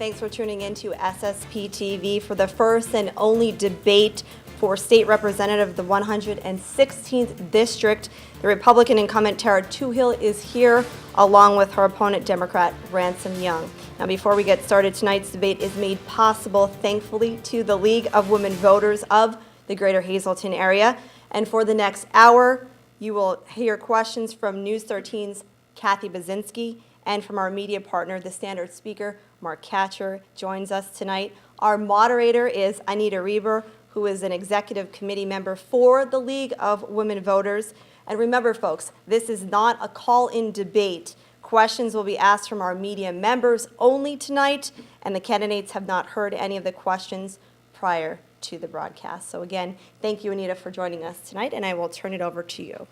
Thanks for tuning in to SSPTV for the first and only debate for state representative of the 116th District. The Republican incumbent Tarah Toohil is here, along with her opponent, Democrat Ransom. Now, before we get started, tonight's debate is made possible, thankfully, to the League of Women Voters of the Greater Hazleton area. And for the next hour, you will hear questions from News 13's Kathy Baczynski, and from our media partner, the Standard Speaker, Mark Catcher, joins us tonight. Our moderator is Anita Reber, who is an executive committee member for the League of Women Voters. And remember, folks, this is not a call-in debate. Questions will be asked from our media members only tonight, and the candidates have not heard any of the questions prior to the broadcast. So again, thank you, Anita, for joining us tonight, and I will turn it over to you.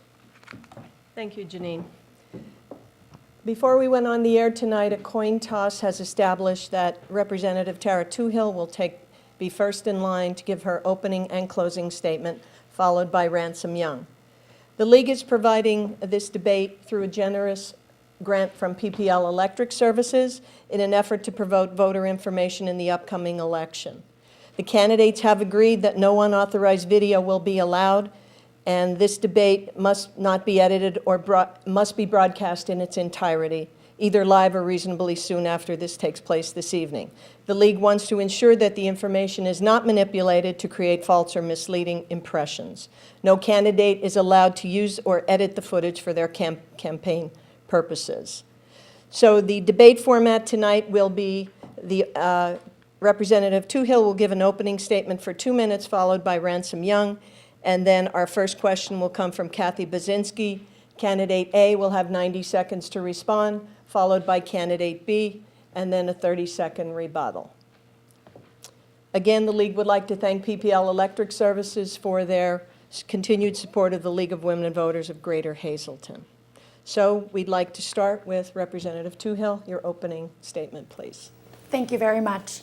Thank you, Janine. Before we went on the air tonight, a coin toss has established that Representative Tarah Toohil will be first in line to give her opening and closing statement, followed by Ransom Young. The League is providing this debate through a generous grant from PPL Electric Services in an effort to promote voter information in the upcoming election. The candidates have agreed that no unauthorized video will be allowed, and this debate must not be edited or must be broadcast in its entirety, either live or reasonably soon after this takes place this evening. The League wants to ensure that the information is not manipulated to create false or misleading impressions. No candidate is allowed to use or edit the footage for their campaign purposes. So the debate format tonight will be Representative Toohil will give an opening statement for 2 minutes, followed by Ransom Young. And then our first question will come from Kathy Baczynski. Candidate A will have 90 seconds to respond, followed by candidate B, and then a 30-second rebuttal. Again, the League would like to thank PPL Electric Services for their continued support of the League of Women Voters of Greater Hazleton. So we'd like to start with Representative Toohil. Your opening statement, please. Thank you very much.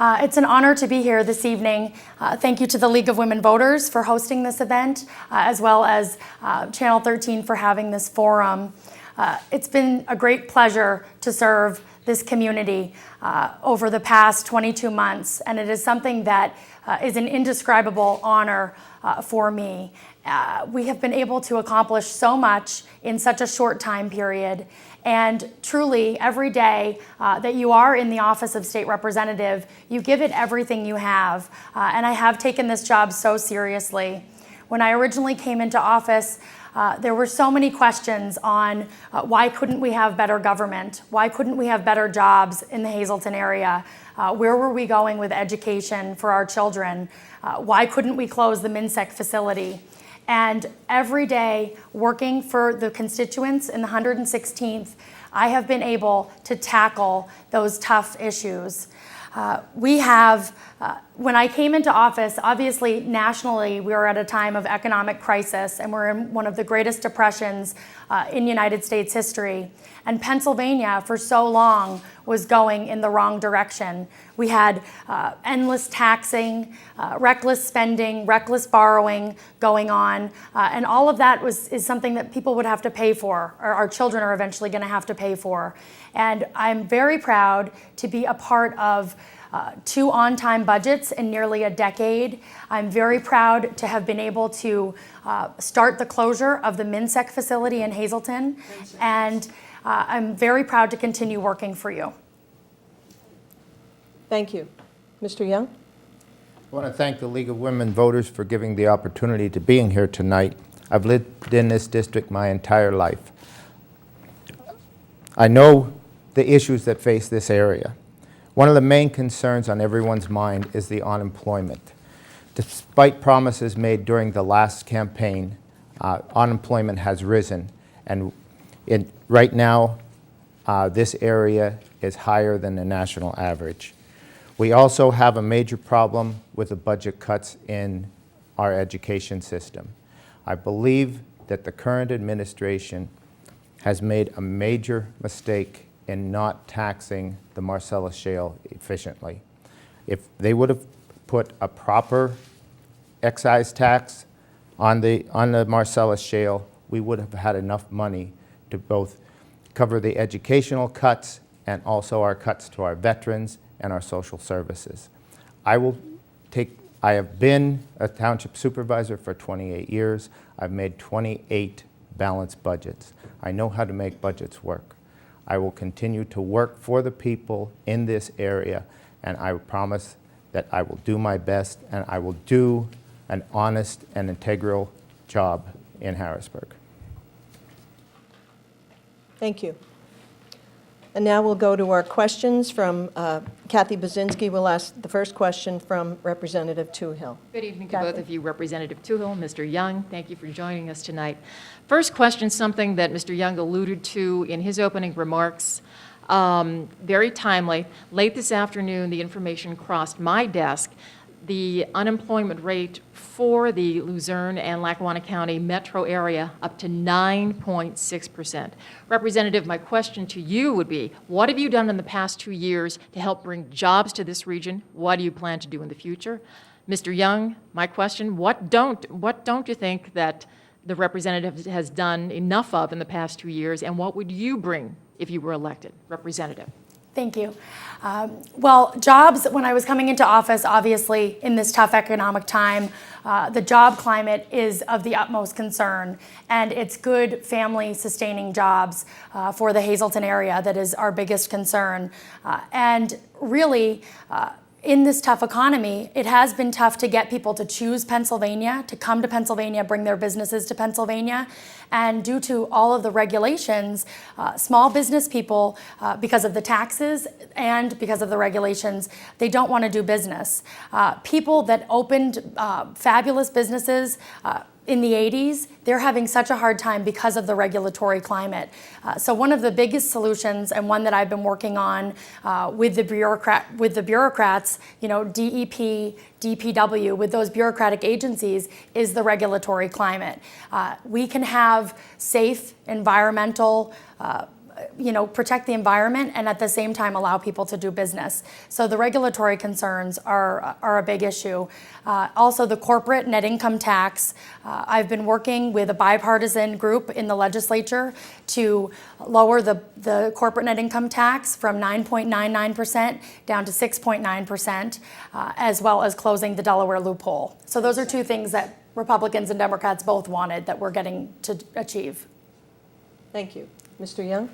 It's an honor to be here this evening. Thank you to the League of Women Voters for hosting this event, as well as Channel 13 for having this forum. It's been a great pleasure to serve this community over the past 22 months, and it is something that is an indescribable honor for me. We have been able to accomplish so much in such a short time period. And truly, every day that you are in the office of state representative, you give it everything you have. And I have taken this job so seriously. When I originally came into office, there were so many questions on why couldn't we have better government? Why couldn't we have better jobs in the Hazleton area? Where were we going with education for our children? Why couldn't we close the Minsec facility? And every day, working for the constituents in the 116th, I have been able to tackle those tough issues. When I came into office, obviously nationally, we were at a time of economic crisis, and we're in one of the greatest depressions in United States history. And Pennsylvania, for so long, was going in the wrong direction. We had endless taxing, reckless spending, reckless borrowing going on, and all of that is something that people would have to pay for, or our children are eventually going to have to pay for. And I'm very proud to be a part of 2 on-time budgets in nearly a decade. I'm very proud to have been able to start the closure of the Minsec facility in Hazleton, and I'm very proud to continue working for you. Thank you. Mr. Young? I want to thank the League of Women Voters for giving the opportunity to being here tonight. I've lived in this district my entire life. I know the issues that face this area. One of the main concerns on everyone's mind is the unemployment. Despite promises made during the last campaign, unemployment has risen, and right now this area is higher than the national average. We also have a major problem with the budget cuts in our education system. I believe that the current administration has made a major mistake in not taxing the Marcellus Shale efficiently. If they would have put a proper excise tax on the Marcellus Shale, we would have had enough money to both cover the educational cuts and also our cuts to our veterans and our social services. I have been a township supervisor for 28 years. I've made 28 balanced budgets. I know how to make budgets work. I will continue to work for the people in this area, and I promise that I will do my best, and I will do an honest and integral job in Harrisburg. Thank you. And now we'll go to our questions from Kathy Baczynski. We'll ask the first question from Representative Toohil. Good evening to Kathy. both of you, Representative Toohil, Mr. Young. Thank you for joining us tonight. First question, something that Mr. Young alluded to in his opening remarks, very timely. Late this afternoon, the information crossed my desk. The unemployment rate for the Luzerne and Lackawanna County metro area up to 9.6%. Representative, my question to you would be, what have you done in the past 2 years to help bring jobs to this region? What do you plan to do in the future? Mr. Young, my question, what don't you think that the representative has done enough of in the past 2 years, and what would you bring if you were elected? Representative. Thank you. Well, jobs, when I was coming into office, obviously, in this tough economic time, the job climate is of the utmost concern, and it's good family-sustaining jobs for the Hazleton area that is our biggest concern. And really, in this tough economy, it has been tough to get people to choose Pennsylvania, to come to Pennsylvania, bring their businesses to Pennsylvania. And due to all of the regulations, small business people, because of the taxes and because of the regulations, they don't want to do business. People that opened fabulous businesses in the 80s, they're having such a hard time because of the regulatory climate. So one of the biggest solutions, and one that I've been working on with the bureaucrats, you know, DEP, DPW, with those bureaucratic agencies, is the regulatory climate. We can have safe environmental, protect the environment, and at the same time allow people to do business. So the regulatory concerns are a big issue. Also, the corporate net income tax. I've been working with a bipartisan group in the legislature to lower the corporate net income tax from 9.99% down to 6.9%, as well as closing the Delaware loophole. So those are two things that Republicans and Democrats both wanted that we're getting to achieve. Thank you. Mr. Young?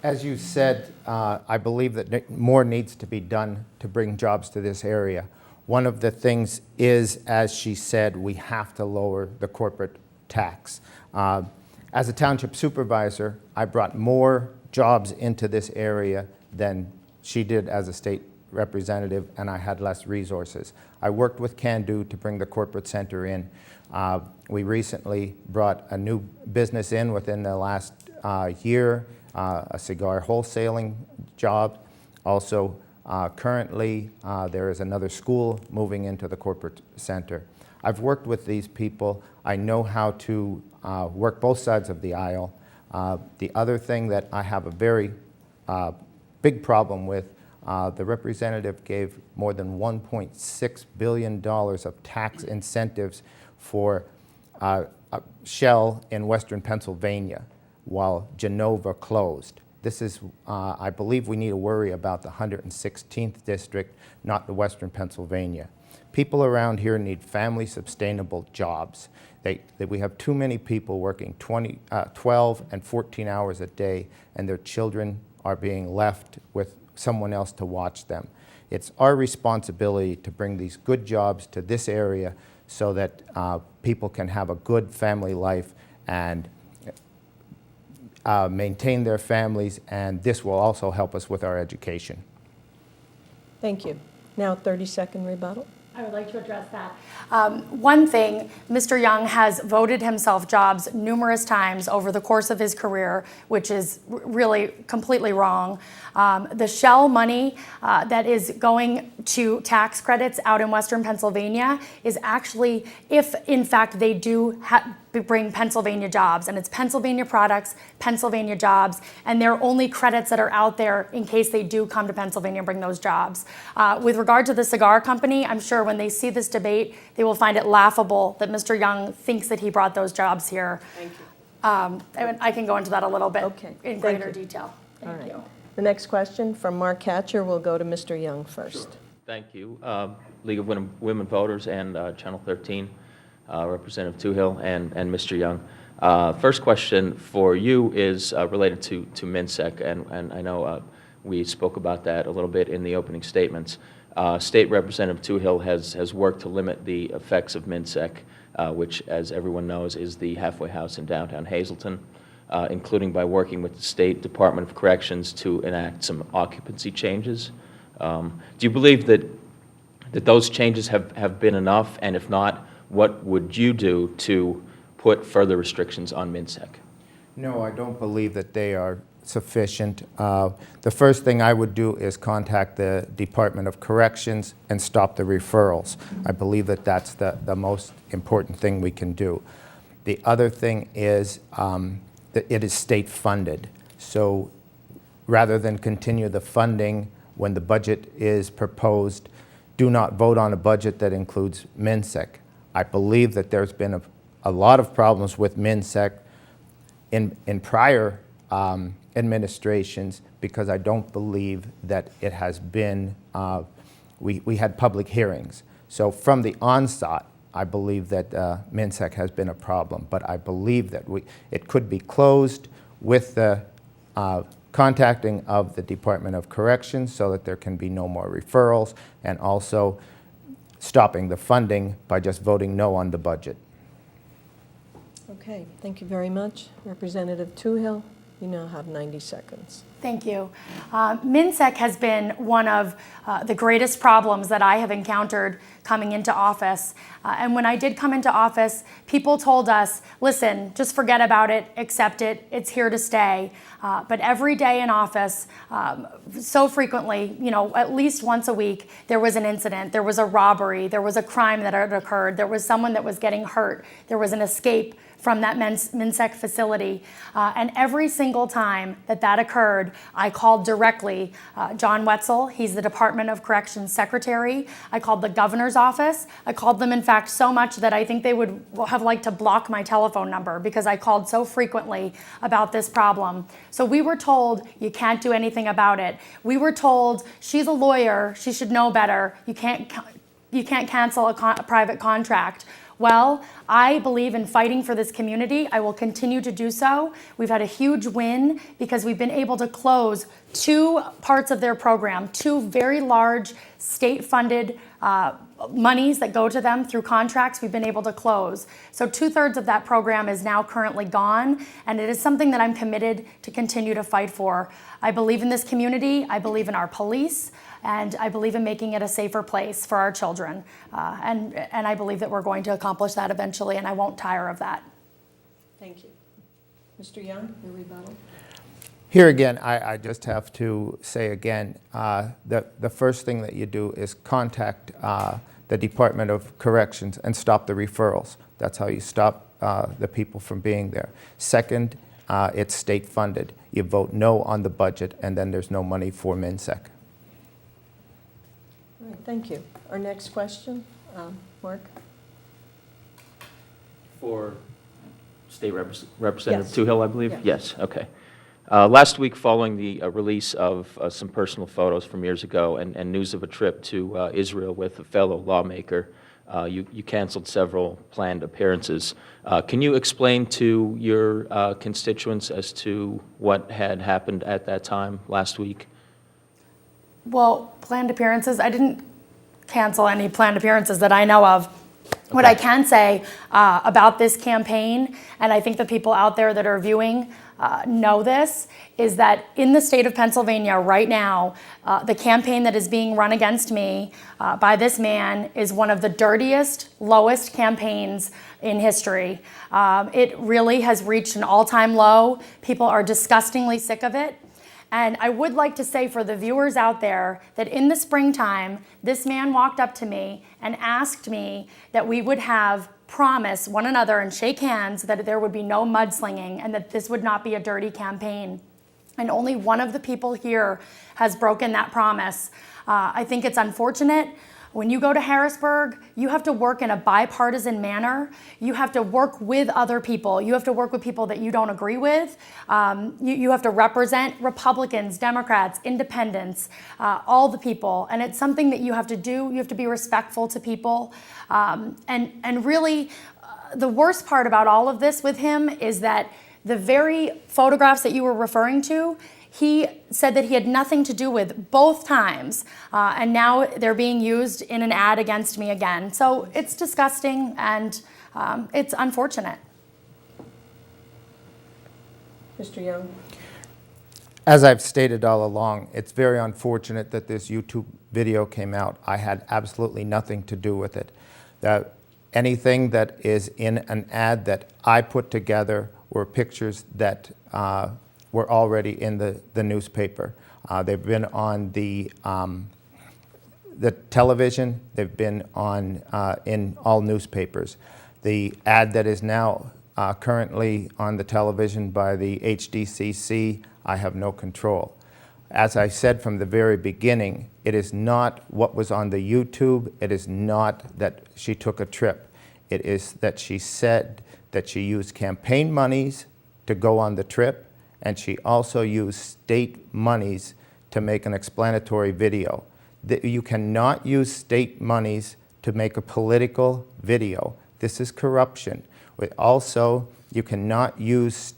As you said, I believe that more needs to be done to bring jobs to this area. One of the things is, as she said, we have to lower the corporate tax. As a township supervisor, I brought more jobs into this area than she did as a state representative, and I had less resources. I worked with Can-Do to bring the corporate center in. We recently brought a new business in within the last year, a cigar wholesaling job. Also, currently, there is another school moving into the corporate center. I've worked with these people. I know how to work both sides of the aisle. The other thing that I have a very big problem with, the representative gave more than $1.6 billion of tax incentives for Shell in Western Pennsylvania, while Genova closed. This is, I believe we need to worry about the 116th district, not the Western Pennsylvania. People around here need family sustainable jobs. We have too many people working 12 and 14 hours a day, and their children are being left with someone else to watch them. It's our responsibility to bring these good jobs to this area so that people can have a good family life and maintain their families, and this will also help us with our education. Thank you. Now 30-second rebuttal. I would like to address that. One thing, Mr. Young has voted himself jobs numerous times over the course of his career, which is really completely wrong. The Shell money that is going to tax credits out in Western Pennsylvania is actually, if in fact they do bring Pennsylvania jobs, and it's Pennsylvania products, Pennsylvania jobs, and they're only credits that are out there in case they do come to Pennsylvania and bring those jobs. With regard to the cigar company, I'm sure when they see this debate, they will find it laughable that Mr. Young thinks that he brought those jobs here. Thank you. I can go into that a little bit Okay. in Thank greater you. detail. Thank you. The next question from Mark Catcher will go to Mr. Young first. Thank you. League of Women Voters and Channel 13, Representative Toohil and Mr. Young. First question for you is related to Minsec, and I know we spoke about that a little bit in the opening statements. State Representative Toohil has worked to limit the effects of Minsec, which, as everyone knows, is the halfway house in downtown Hazleton, including by working with the State Department of Corrections to enact some occupancy changes. Do you believe that those changes have been enough, and if not, what would you do to put further restrictions on Minsec? No, I don't believe that they are sufficient. The first thing I would do is contact the Department of Corrections and stop the referrals. I believe that that's the most important thing we can do. The other thing is that it is state funded. So rather than continue the funding when the budget is proposed, do not vote on a budget that includes Minsec. I believe that there's been a lot of problems with Minsec in prior administrations, because I don't believe that it has been, we had public hearings. So from the onset, I believe that Minsec has been a problem, but I believe that it could be closed with the contacting of the Department of Corrections so that there can be no more referrals, and also stopping the funding by just voting no on the budget. Okay, thank you very much. Representative Toohil, you now have 90 seconds. Thank you. Minsec has been one of the greatest problems that I have encountered coming into office. And when I did come into office, people told us, listen, just forget about it, accept it, it's here to stay. But every day in office, so frequently, at least once a week, there was an incident, there was a robbery, there was a crime that had occurred, there was someone that was getting hurt, there was an escape from that Minsec facility. And every single time that occurred, I called directly John Wetzel. He's the Department of Corrections Secretary. I called the governor's office. I called them, in fact, so much that I think they would have liked to block my telephone number, because I called so frequently about this problem. So we were told, you can't do anything about it. We were told, she's a lawyer, she should know better. You can't cancel a private contract. Well, I believe in fighting for this community. I will continue to do so. We've had a huge win because we've been able to close 2 parts of their program, 2 very large state-funded monies that go to them through contracts we've been able to close. So 2/3 of that program is now currently gone, and it is something that I'm committed to continue to fight for. I believe in this community, I believe in our police, and I believe in making it a safer place for our children. And I believe that we're going to accomplish that eventually, and I won't tire of that. Thank you. Mr. Young, your rebuttal. Here again, I just have to say again, the first thing that you do is contact the Department of Corrections and stop the referrals. That's how you stop the people from being there. Second, it's state funded. You vote no on the budget, and then there's no money for Minsec. All right, thank you. Our next question, Mark? For State Representative Yes. Toohil, I believe? Yes. Yes, okay. Last week, following the release of some personal photos from years ago and news of a trip to Israel with a fellow lawmaker, you canceled several planned appearances. Can you explain to your constituents as to what had happened at that time last week? Well, planned appearances, I didn't cancel any planned appearances that I know of. What I can say about this campaign, and I think the people out there that are viewing know this, is that in the state of Pennsylvania right now, the campaign that is being run against me by this man is one of the dirtiest, lowest campaigns in history. It really has reached an all-time low. People are disgustingly sick of it. And I would like to say for the viewers out there that in the springtime, this man walked up to me and asked me that we would promise one another and shake hands that there would be no mudslinging and that this would not be a dirty campaign. And only one of the people here has broken that promise. I think it's unfortunate, When you go to Harrisburg, you have to work in a bipartisan manner. You have to work with other people. You have to work with people that you don't agree with. You have to represent Republicans, Democrats, independents, all the people. And it's something that you have to do. You have to be respectful to people. And really, the worst part about all of this with him is that the very photographs that you were referring to, he said that he had nothing to do with both times, and now they're being used in an ad against me again. So it's disgusting, and it's unfortunate. Mr. Young? As I've stated all along, it's very unfortunate that this YouTube video came out. I had absolutely nothing to do with it. Anything that is in an ad that I put together were pictures that were already in the newspaper. They've been on the television. They've been on in all newspapers. The ad that is now currently on the television by the HDCC, I have no control. As I said from the very beginning, it is not what was on the YouTube. It is not that she took a trip. It is that she said that she used campaign monies to go on the trip, and she also used state monies to make an explanatory video. You cannot use state monies to make a political video. This is corruption. Also, you cannot use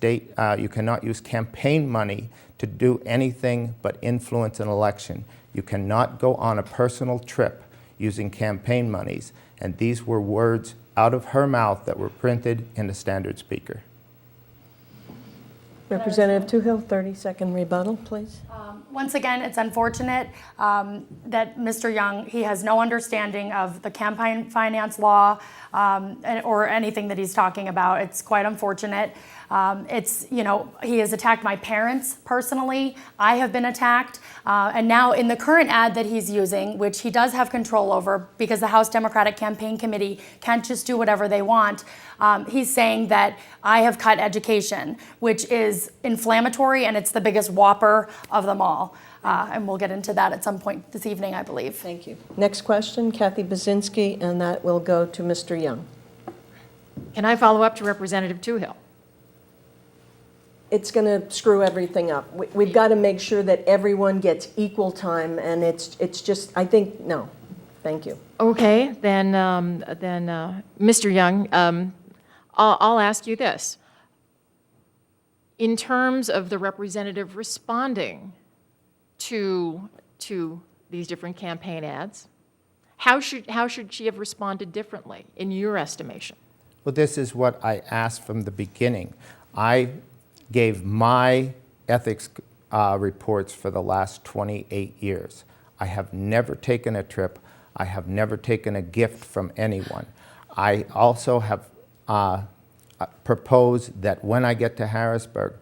campaign money to do anything but influence an election. You cannot go on a personal trip using campaign monies. And these were words out of her mouth that were printed in the Standard Speaker. Representative Toohil, 30-second rebuttal, please. Once again, it's unfortunate that Mr. Young, he has no understanding of the campaign finance law or anything that he's talking about. It's quite unfortunate. He has attacked my parents personally. I have been attacked. And now in the current ad that he's using, which he does have control over because the House Democratic Campaign Committee can't just do whatever they want, he's saying that I have cut education, which is inflammatory, and it's the biggest whopper of them all. And we'll get into that at some point this evening, I believe. Thank you. Next question, Kathy Baczynski, and that will go to Mr. Young. Can I follow up to Representative Toohil? It's going to screw everything up. We've got to make sure that everyone gets equal time, and it's just, I think, no. Thank you. Okay, then Mr. Young, I'll ask you this. In terms of the representative responding to these different campaign ads, how should she have responded differently, in your estimation? Well, this is what I asked from the beginning. I gave my ethics reports for the last 28 years. I have never taken a trip. I have never taken a gift from anyone. I also have proposed that when I get to Harrisburg,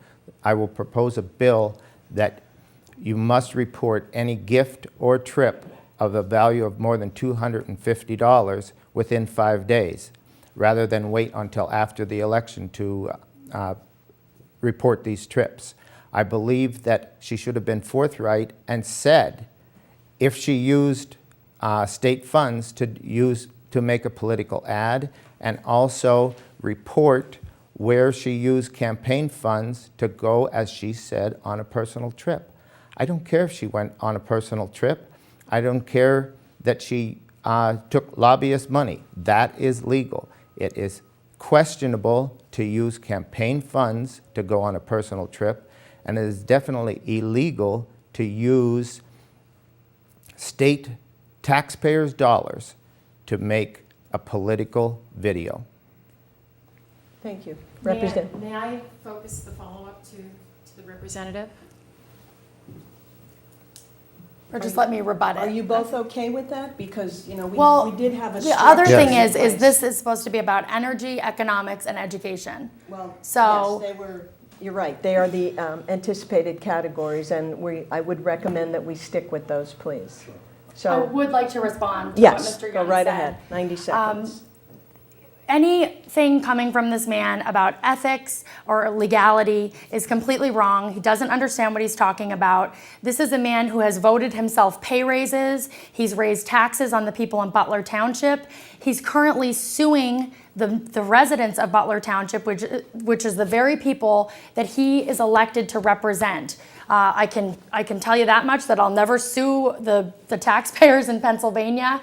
I will propose a bill that you must report any gift or trip of a value of more than $250 within 5 days, rather than wait until after the election to report these trips. I believe that she should have been forthright and said if she used state funds to make a political ad, and also report where she used campaign funds to go, as she said, on a personal trip. I don't care if she went on a personal trip. I don't care that she took lobbyist money. That is legal. It is questionable to use campaign funds to go on a personal trip, and it is definitely illegal to use state taxpayers' dollars to make a political video. Thank you. May I focus the follow-up to the representative? Or just let me rebut it. Are you both okay with that? Because, we did have a the other structure thing in is place. this is supposed to be about energy, economics, and education. Well, So- yes, you're right. They are the anticipated categories, and I would recommend that we stick with those, please. I So, would like to respond to yes, what Mr. go Young right said. ahead. 90 seconds. anything coming from this man about ethics or legality is completely wrong. He doesn't understand what he's talking about. This is a man who has voted himself pay raises. He's raised taxes on the people in Butler Township. He's currently suing the residents of Butler Township, which is the very people that he is elected to represent. I can tell you that much, that I'll never sue the taxpayers in Pennsylvania.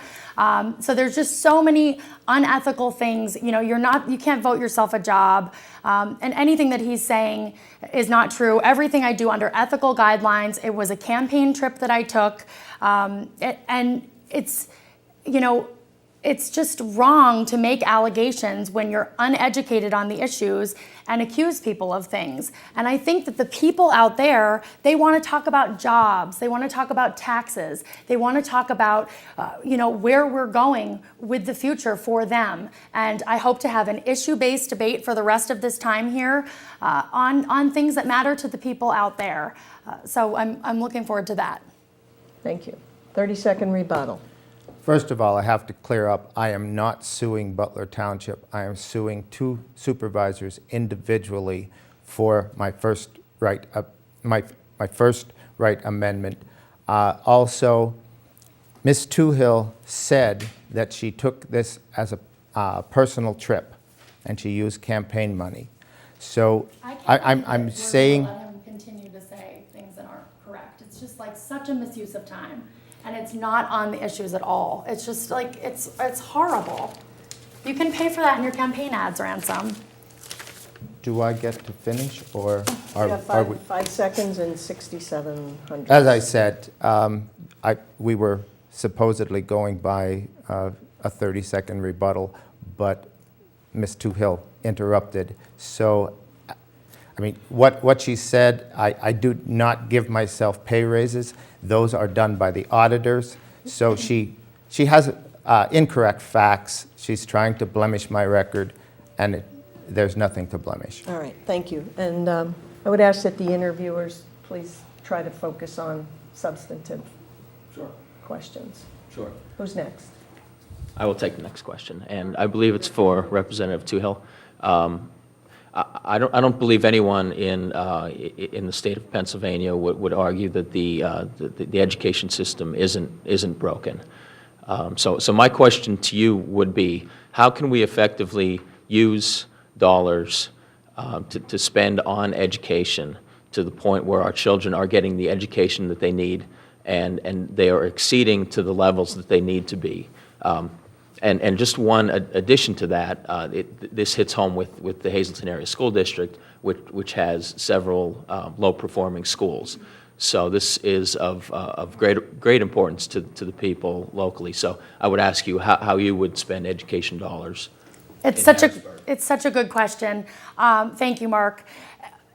So there's just so many unethical things. You know, you can't vote yourself a job, and anything that he's saying is not true. Everything I do under ethical guidelines. It was a campaign trip that I took, and it's, you know, it's just wrong to make allegations when you're uneducated on the issues and accuse people of things. And I think that the people out there, they want to talk about jobs, they want to talk about taxes, they want to talk about you know, where we're going with the future for them. And I hope to have an issue-based debate for the rest of this time here on things that matter to the people out there. So I'm looking forward to that. Thank you. 30-second rebuttal. First of all, I have to clear up, I am not suing Butler Township. I am suing 2 supervisors individually for my first right, my first right amendment. Also, Ms. Toohil said that she took this as a personal trip, and she used campaign money. So I'm saying, let him continue to say things that aren't correct. It's just like such a misuse of time. And it's not on the issues at all. It's just like, it's horrible. You can pay for that in your campaign ads, Ransom. do I get to finish, or You have are we? 5 seconds and 6,700. As I said, we were supposedly going by a 30-second rebuttal, but Ms. Toohil interrupted. So, I mean, what she said, I do not give myself pay raises. Those are done by the auditors. So she has incorrect facts. She's trying to blemish my record, and there's nothing to blemish. All right, thank you. And I would ask that the interviewers please try to focus on substantive questions. Sure. Who's next? I will take the next question, and I believe it's for Representative Toohil. I don't believe anyone in the state of Pennsylvania would argue that the education system isn't broken. So my question to you would be, how can we effectively use dollars to spend on education to the point where our children are getting the education that they need, and they are exceeding to the levels that they need to be? And just one addition to that, this hits home with the Hazleton Area School District, which has several low-performing schools. So this is of great importance to the people locally. So I would ask you how you would spend education dollars. It's such a good question. Thank you, Mark.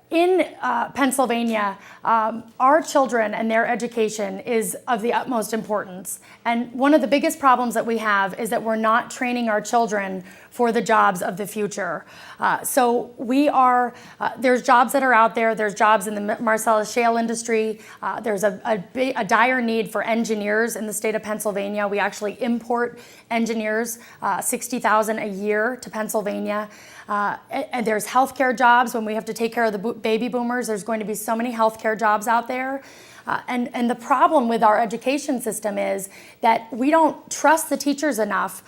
In Pennsylvania, our children and their education is of the utmost importance. And one of the biggest problems that we have is that we're not training our children for the jobs of the future. So there's jobs that are out there. There's jobs in the Marcellus Shale industry. There's a dire need for engineers in the state of Pennsylvania. We actually import engineers, 60,000 a year to Pennsylvania. And there's healthcare jobs. When we have to take care of the baby boomers, there's going to be so many healthcare jobs out there. And the problem with our education system is that we don't trust the teachers enough.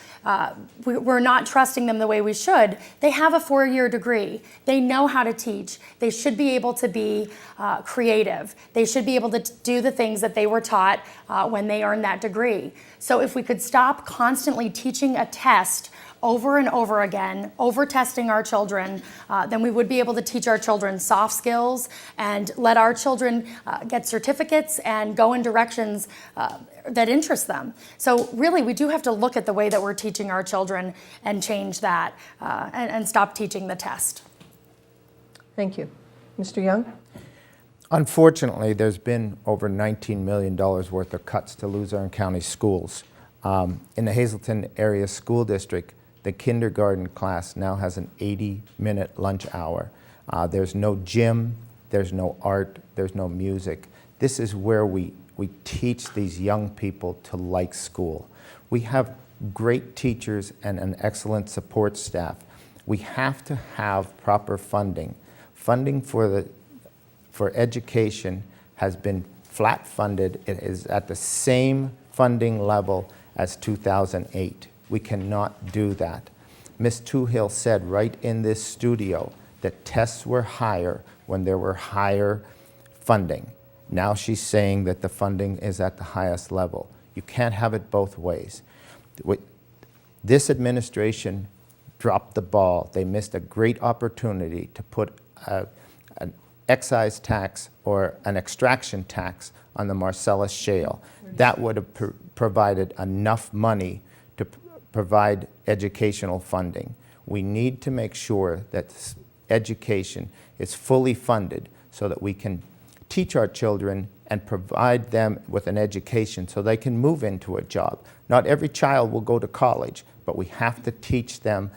We're not trusting them the way we should. They have a 4-year degree. They know how to teach. They should be able to be creative. They should be able to do the things that they were taught when they earned that degree. So if we could stop constantly teaching a test over and over again, over-testing our children, then we would be able to teach our children soft skills and let our children get certificates and go in directions that interest them. So really, we do have to look at the way that we're teaching our children and change that and stop teaching the test. Thank you. Mr. Young? Unfortunately, there's been over $19 million worth of cuts to Luzerne County schools. In the Hazleton Area School District, the kindergarten class now has an 80-minute lunch hour. There's no gym, there's no art, there's no music. This is where we teach these young people to like school. We have great teachers and an excellent support staff. We have to have proper funding. Funding for education has been flat funded. It is at the same funding level as 2008. We cannot do that. Ms. Toohil said right in this studio that tests were higher when there were higher funding. Now she's saying that the funding is at the highest level. You can't have it both ways. This administration dropped the ball. They missed a great opportunity to put an excise tax or an extraction tax on the Marcellus Shale. That would have provided enough money to provide educational funding. We need to make sure that education is fully funded so that we can teach our children and provide them with an education so they can move into a job. Not every child will go to college, but we have to teach them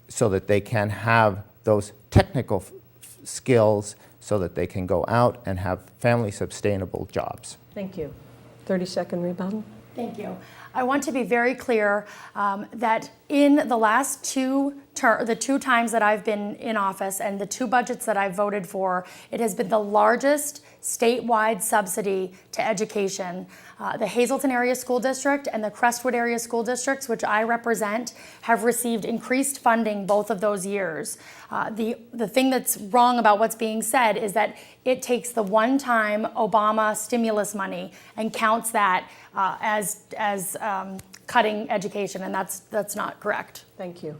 so that they can have those technical skills so that they can go out and have family sustainable jobs. Thank you. 30-second rebuttal. Thank you. I want to be very clear that in the last the two times that I've been in office and the two budgets that I've voted for, it has been the largest statewide subsidy to education. The Hazleton Area School District and the Crestwood Area School Districts, which I represent, have received increased funding both of those years. The thing that's wrong about what's being said is that it takes the one-time Obama stimulus money and counts that as cutting education, and that's not correct. Thank you.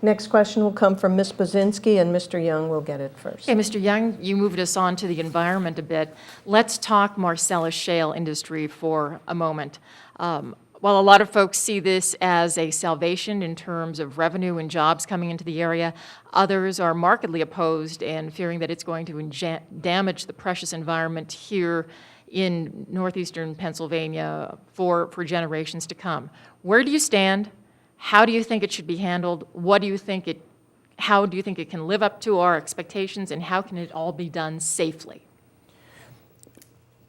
Next question will come from Ms. Bozinski, and Mr. Young will get it first. Okay, Mr. Young, you moved us on to the environment a bit. Let's talk Marcellus Shale industry for a moment. While a lot of folks see this as a salvation in terms of revenue and jobs coming into the area, others are markedly opposed and fearing that it's going to damage the precious environment here in northeastern Pennsylvania for generations to come. Where do you stand? How do you think it should be handled? How do you think it can live up to our expectations, and how can it all be done safely?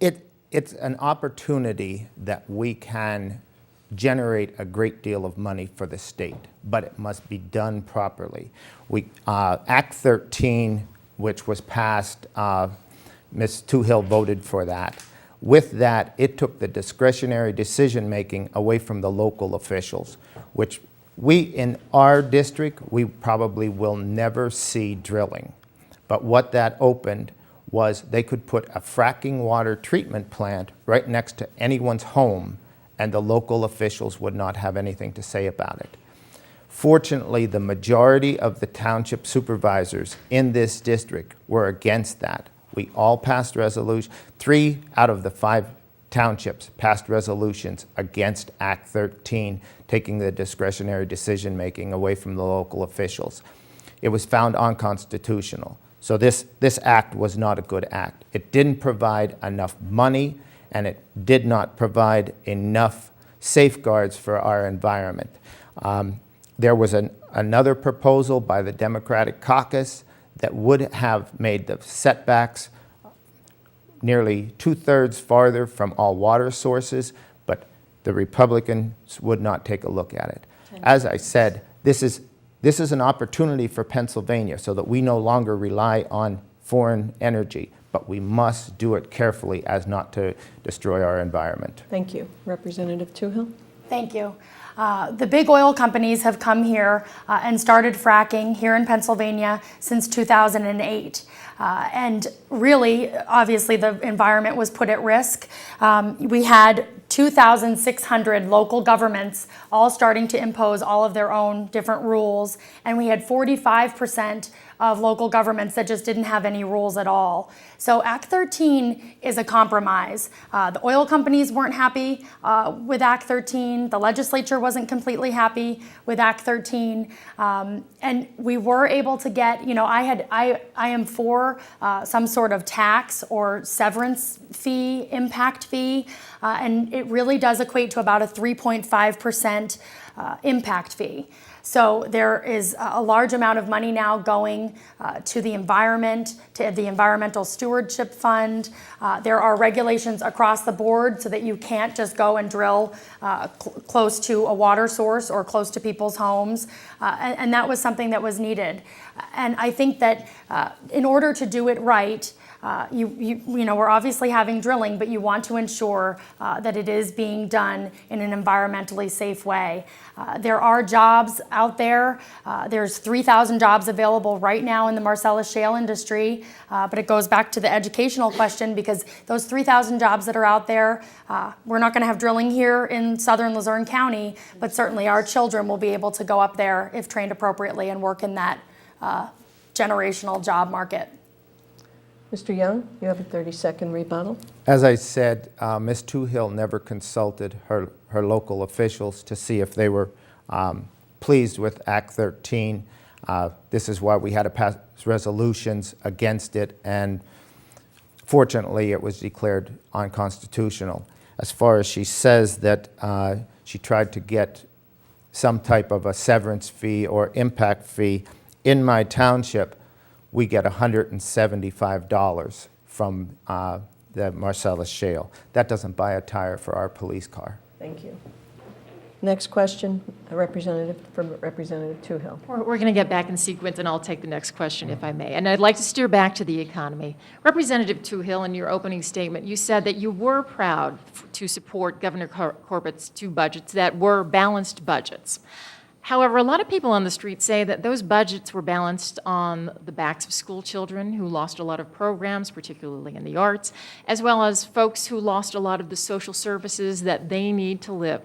It's an opportunity that we can generate a great deal of money for the state, but it must be done properly. Act 13, which was passed, Ms. Toohil voted for that. With that, it took the discretionary decision-making away from the local officials, which in our district, we probably will never see drilling. But what that opened was they could put a fracking water treatment plant right next to anyone's home, and the local officials would not have anything to say about it. Fortunately, the majority of the township supervisors in this district were against that. We all passed resolutions. 3 out of the 5 townships passed resolutions against Act 13, taking the discretionary decision-making away from the local officials. It was found unconstitutional. So this act was not a good act. It didn't provide enough money, and it did not provide enough safeguards for our environment. There was another proposal by the Democratic caucus that would have made the setbacks nearly 2/3 farther from all water sources, but the Republicans would not take a look at it. As I said, this is an opportunity for Pennsylvania so that we no longer rely on foreign energy, but we must do it carefully as not to destroy our environment. Thank you. Representative Toohil. Thank you. The big oil companies have come here and started fracking here in Pennsylvania since 2008. And really, obviously, the environment was put at risk. We had 2,600 local governments all starting to impose all of their own different rules, and we had 45% of local governments that just didn't have any rules at all. So Act 13 is a compromise. The oil companies weren't happy with Act 13. The legislature wasn't completely happy with Act 13. And we were able to get, I am for some sort of tax or severance fee, impact fee, and it really does equate to about a 3.5% impact fee. So there is a large amount of money now going to the environment, to the Environmental Stewardship Fund. There are regulations across the board so that you can't just go and drill close to a water source or close to people's homes. And that was something that was needed. And I think that in order to do it right, you know, we're obviously having drilling, but you want to ensure that it is being done in an environmentally safe way. There are jobs out there. There's 3,000 jobs available right now in the Marcellus Shale industry, but it goes back to the educational question, because those 3,000 jobs that are out there, we're not going to have drilling here in southern Luzerne County, but certainly our children will be able to go up there if trained appropriately and work in that generational job market. Mr. Young, you have a 30-second rebuttal. As I said, Ms. Toohil never consulted her local officials to see if they were pleased with Act 13. This is why we had to pass resolutions against it, and fortunately it was declared unconstitutional. As far as she says that she tried to get some type of a severance fee or impact fee, in my township, we get $175 from the Marcellus Shale. That doesn't buy a tire for our police car. Thank you. Next question, Representative Toohil. We're going to get back in sequence, and I'll take the next question, if I may. And I'd like to steer back to the economy. Representative Toohil, in your opening statement, you said that you were proud to support Governor Corbett's 2 budgets that were balanced budgets. However, a lot of people on the street say that those budgets were balanced on the backs of school children who lost a lot of programs, particularly in the arts, as well as folks who lost a lot of the social services that they need to live.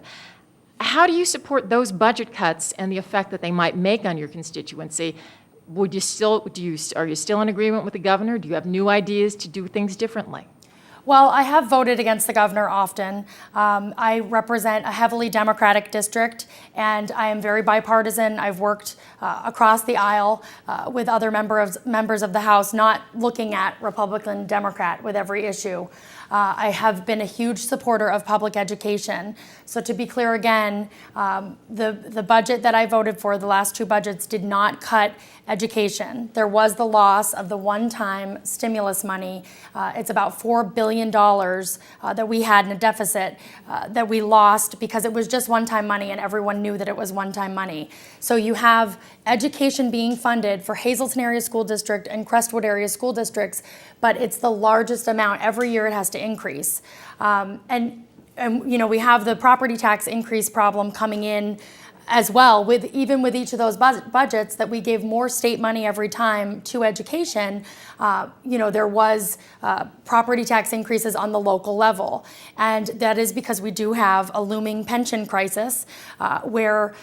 How do you support those budget cuts and the effect that they might make on your constituency? Are you still in agreement with the governor? Do you have new ideas to do things differently? Well, I have voted against the governor often. I represent a heavily Democratic district, and I am very bipartisan. I've worked across the aisle with other members of the House, not looking at Republican, Democrat with every issue. I have been a huge supporter of public education. So to be clear again, the budget that I voted for, the last 2 budgets, did not cut education. There was the loss of the one-time stimulus money. It's about $4 billion that we had in a deficit that we lost because it was just one-time money and everyone knew that it was one-time money. So you have education being funded for Hazleton Area School District and Crestwood Area School Districts, but it's the largest amount. Every year it has to increase. And you know, we have the property tax increase problem coming in as well, even with each of those budgets, that we gave more state money every time to education. You know, there was property tax increases on the local level. And that is because we do have a looming pension crisis where,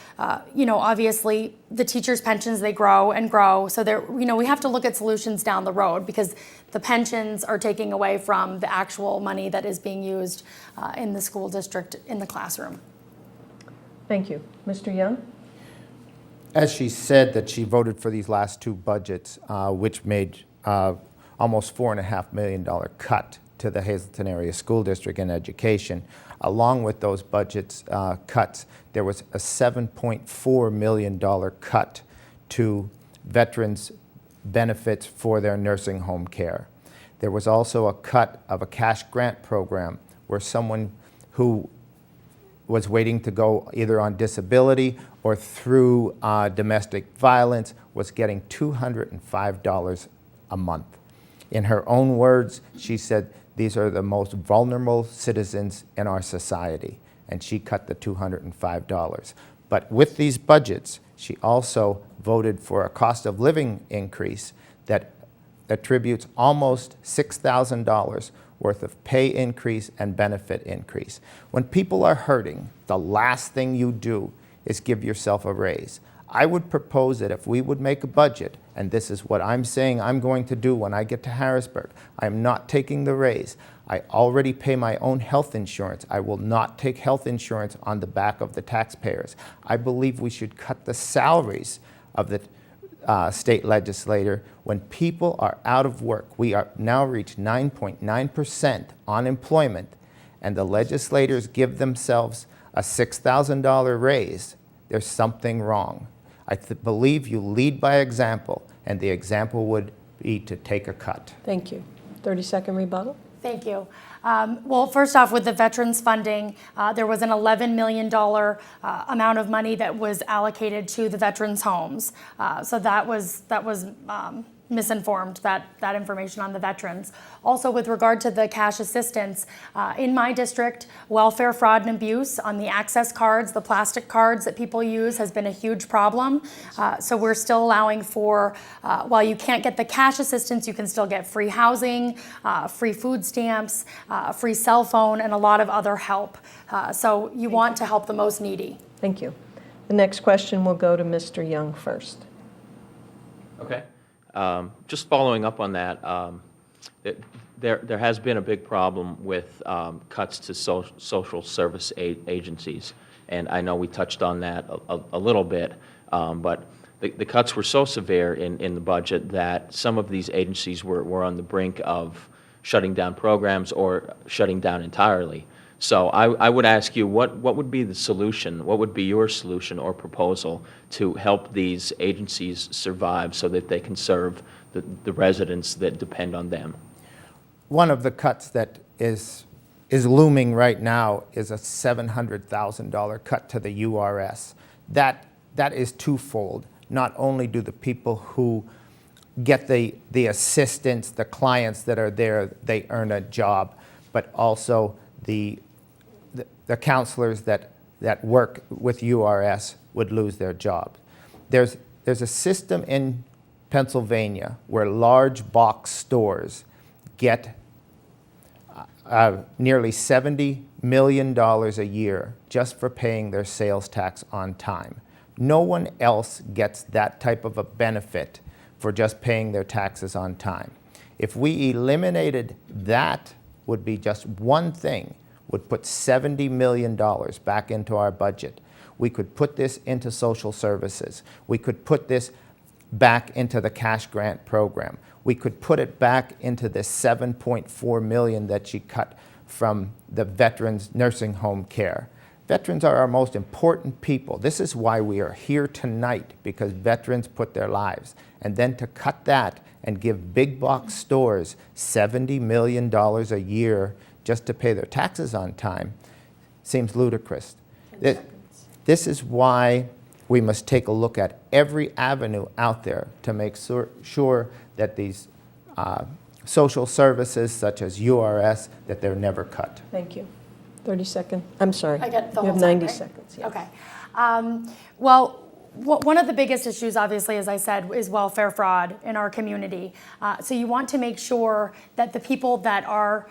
you know, obviously the teachers' pensions, they grow and grow. So there, you know, we have to look at solutions down the road because the pensions are taking away from the actual money that is being used in the school district in the classroom. Thank you. Mr. Young? As she said that she voted for these last 2 budgets, which made almost $4.5 million cut to the Hazleton Area School District in education. Along with those budgets cuts, there was a $7.4 million cut to veterans' benefits for their nursing home care. There was also a cut of a cash grant program where someone who was waiting to go either on disability or through domestic violence was getting $205 a month. In her own words, she said, these are the most vulnerable citizens in our society, and she cut the $205. But with these budgets, she also voted for a cost of living increase that attributes almost $6,000 worth of pay increase and benefit increase. When people are hurting, the last thing you do is give yourself a raise. I would propose that if we would make a budget, and this is what I'm saying I'm going to do when I get to Harrisburg, I'm not taking the raise. I already pay my own health insurance. I will not take health insurance on the back of the taxpayers. I believe we should cut the salaries of the state legislator. When people are out of work, we are now reached 9.9% unemployment, and the legislators give themselves a $6,000 raise. there's something wrong. I believe you lead by example, and the example would be to take a cut. Thank you. 30-second rebuttal. Thank you. Well, first off, with the veterans funding, there was an $11 million amount of money that was allocated to the veterans' homes. So that was misinformed, that information on the veterans. Also, with regard to the cash assistance, in my district, welfare fraud and abuse on the access cards, the plastic cards that people use, has been a huge problem. So we're still allowing for, while you can't get the cash assistance, you can still get free housing, free food stamps, free cell phone, and a lot of other help. So you want to help the most needy. Thank you. The next question will go to Mr. Young first. Okay. Just following up on that, there has been a big problem with cuts to social service agencies, and I know we touched on that a little bit, but the cuts were so severe in the budget that some of these agencies were on the brink of shutting down programs or shutting down entirely. So I would ask you, what would be the solution? What would be your solution or proposal to help these agencies survive so that they can serve the residents that depend on them? One of the cuts that is looming right now is a $700,000 cut to the URS. That is twofold. Not only do the people who get the assistance, the clients that are there, they earn a job, but also the counselors that work with URS would lose their jobs. There's a system in Pennsylvania where large box stores get nearly $70 million a year just for paying their sales tax on time. No one else gets that type of a benefit for just paying their taxes on time. If we eliminated that, would be just one thing, would put $70 million back into our budget. We could put this into social services. We could put this back into the cash grant program. We could put it back into the $7.4 million that you cut from the veterans' nursing home care. Veterans are our most important people. This is why we are here tonight, because veterans put their lives. And then to cut that and give big box stores $70 million a year just to pay their taxes on time seems ludicrous. This is why we must take a look at every avenue out there to make sure that these social services such as URS, that they're never cut. Thank you. 30-second. I'm sorry. I get the you whole have time, 90 right? seconds. Yeah. Okay. Well, one of the biggest issues, obviously, as I said, is welfare fraud in our community. So you want to make sure that the people that are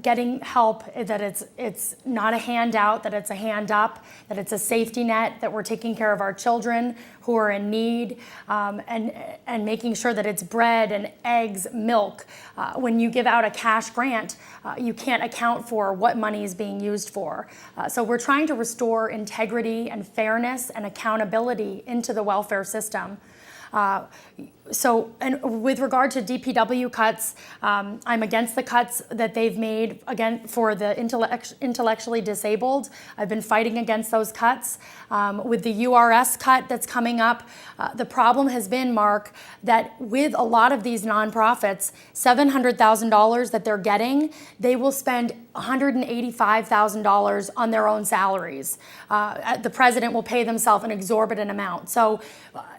getting help, that it's not a handout, that it's a hand up, that it's a safety net, that we're taking care of our children who are in need, and making sure that it's bread and eggs, milk. When you give out a cash grant, you can't account for what money is being used for. So we're trying to restore integrity and fairness and accountability into the welfare system. And with regard to DPW cuts, I'm against the cuts that they've made again for the intellectually disabled. I've been fighting against those cuts. With the URS cut that's coming up, the problem has been, Mark, that with a lot of these nonprofits, $700,000 that they're getting, they will spend $185,000 on their own salaries. The president will pay themselves an exorbitant amount. So,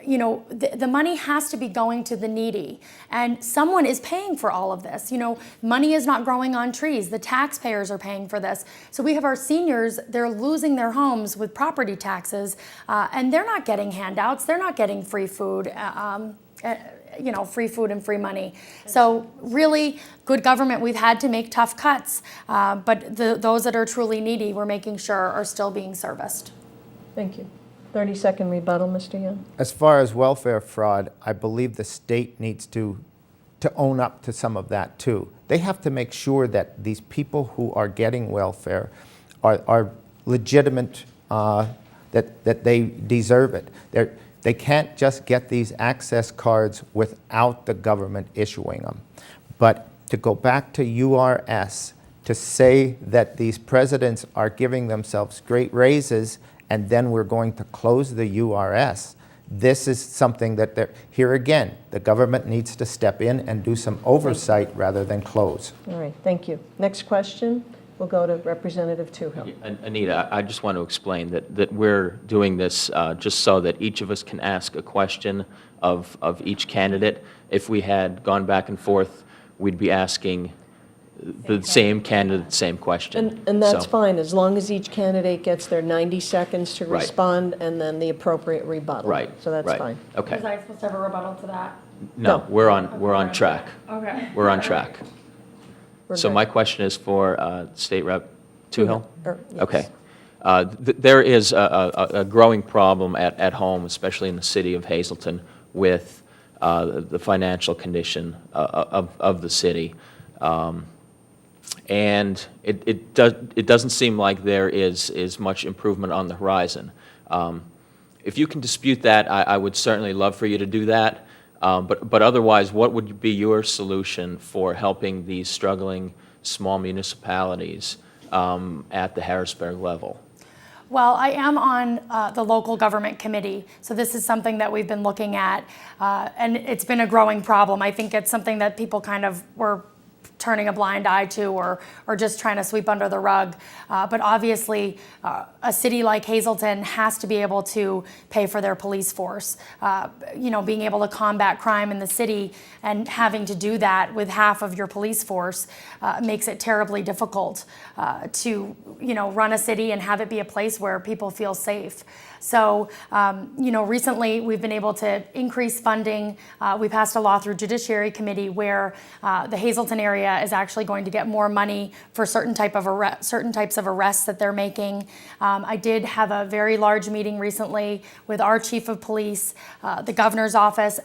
the money has to be going to the needy, and someone is paying for all of this. Money is not growing on trees. The taxpayers are paying for this. So we have our seniors, they're losing their homes with property taxes, and they're not getting handouts. They're not getting free food. Free food and free money. So really, good government, we've had to make tough cuts, but those that are truly needy, we're making sure are still being serviced. Thank you. 30-second rebuttal, Mr. Young. As far as welfare fraud, I believe the state needs to own up to some of that too. They have to make sure that these people who are getting welfare are legitimate, that they deserve it. They can't just get these access cards without the government issuing them. But to go back to URS, to say that these presidents are giving themselves great raises and then we're going to close the URS. This is something that, here again, the government needs to step in and do some oversight rather than close. All right, thank you. Next question will go to Representative Toohil. Anita, I just want to explain that we're doing this just so that each of us can ask a question of each candidate. If we had gone back and forth, we'd be asking the same candidate the same question. And that's So- fine, as long as each candidate gets their 90 seconds to Right. respond and then the appropriate rebuttal. Right. So that's right. fine. Okay. Was I supposed to have a rebuttal to that? No, No. we're on track. Okay. We're on track. We're So good. my question is for State Rep Toohil? Yes. Okay. There is a growing problem at home, especially in the city of Hazleton, with the financial condition of the city. And it doesn't seem like there is much improvement on the horizon. If you can dispute that, I would certainly love for you to do that. But otherwise, what would be your solution for helping these struggling small municipalities at the Harrisburg level? Well, I am on the local government committee, so this is something that we've been looking at, and it's been a growing problem. I think it's something that people kind of were turning a blind eye to or just trying to sweep under the rug. But obviously, a city like Hazleton has to be able to pay for their police force. Being able to combat crime in the city and having to do that with half of your police force makes it terribly difficult to, run a city and have it be a place where people feel safe. So, recently we've been able to increase funding. We passed a law through Judiciary Committee where the Hazleton area is actually going to get more money for certain types of arrests that they're making. I did have a very large meeting recently with our chief of police, the governor's office,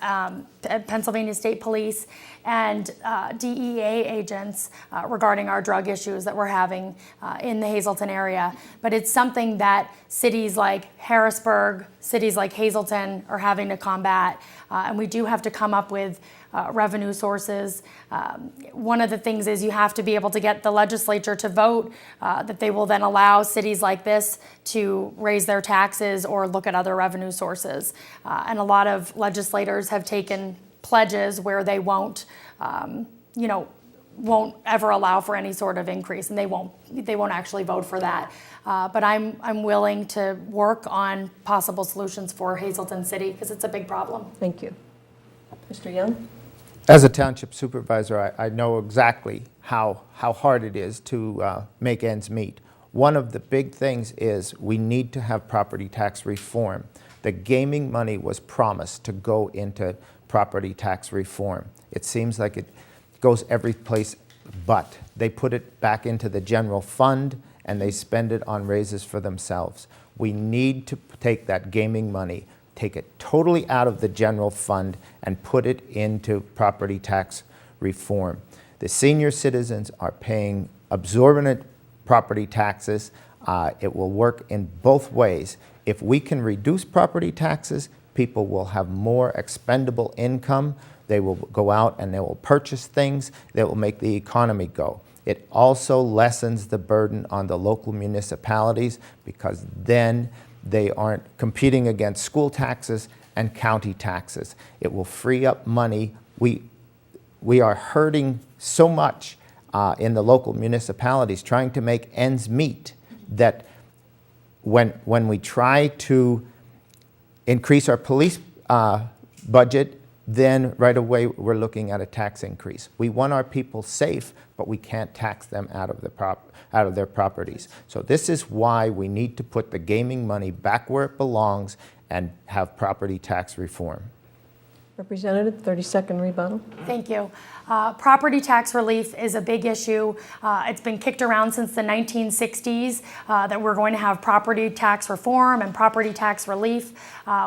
Pennsylvania State Police, and DEA agents regarding our drug issues that we're having in the Hazleton area. But it's something that cities like Harrisburg, cities like Hazleton are having to combat, and we do have to come up with revenue sources. One of the things is you have to be able to get the legislature to vote that they will then allow cities like this to raise their taxes or look at other revenue sources. And a lot of legislators have taken pledges where they won't ever allow for any sort of increase, and they won't actually vote for that. But I'm willing to work on possible solutions for Hazleton City because it's a big problem. Thank you. Mr. Young? As a township supervisor, I know exactly how hard it is to make ends meet. One of the big things is we need to have property tax reform. The gaming money was promised to go into property tax reform. It seems like it goes every place but. They put it back into the general fund and they spend it on raises for themselves. We need to take that gaming money, take it totally out of the general fund and put it into property tax reform. The senior citizens are paying exorbitant property taxes. It will work in both ways. If we can reduce property taxes, people will have more expendable income. They will go out and they will purchase things that will make the economy go. It also lessens the burden on the local municipalities because then they aren't competing against school taxes and county taxes. It will free up money. We are hurting so much in the local municipalities trying to make ends meet that when we try to increase our police budget, then right away we're looking at a tax increase. We want our people safe, but we can't tax them out of their properties. So this is why we need to put the gaming money back where it belongs and have property tax reform. Representative, 30-second rebuttal. Thank you. Property tax relief is a big issue. It's been kicked around since the 1960s that we're going to have property tax reform and property tax relief.